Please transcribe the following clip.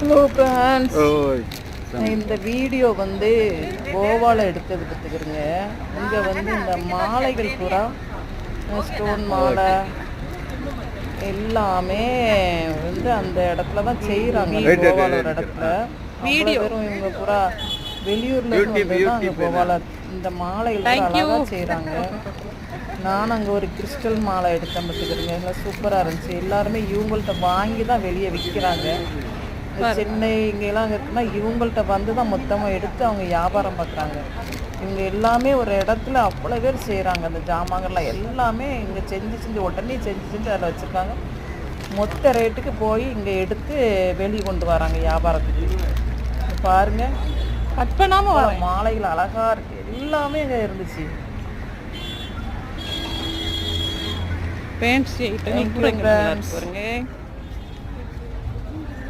Hello friends, ஓய் இந்த video வந்து கோவாவில் எடுத்தது பார்த்துக்கிறேங்க. இங்கே வந்து இந்த மாலைகள் பூரா ஸ்டோன் மாலை எல்லாமே வந்து அந்த இடத்துல தான் செய்கிறாங்க. கோவாவில் ஒரு இடத்துல வீடியோ பேரும் இவங்க பூரா வெளியூர்ல இருந்து வந்து தான் அங்கே கோவாவில் இந்த மாலைகள் அழகாக செய்கிறாங்க. நான் அங்கே ஒரு கிறிஸ்டல் மாலை எடுத்தேன் பார்த்துக்கிறேங்க. எல்லாம் சூப்பராக இருந்துச்சு. எல்லாருமே இவங்கள்ட்ட வாங்கி தான் வெளியே விற்கிறாங்க. சென்னை இங்கெல்லாம் இருக்குன்னா இவங்கள்ட்ட வந்து தான் மொத்தமாக எடுத்து அவங்க வியாபாரம் பார்க்குறாங்க. இவங்க எல்லாமே ஒரு இடத்துல அவ்வளோ பேர் செய்கிறாங்க. அந்த ஜாமான்கள்லாம் எல்லாமே இங்கே செஞ்சு உடனே செஞ்சு அதில் வச்சுருக்காங்க. மொத்த ரேட்டுக்கு போய் இங்கே எடுத்து வெளியே கொண்டு வராங்க வியாபாரத்துக்கு. பாருங்கள், கட் பண்ணாமல் மாலைகள் அழகாக இருக்குது. எல்லாமே இங்கே இருந்துச்சு. பேண்ட்ஸ் ஐட்டம் பாருங்க.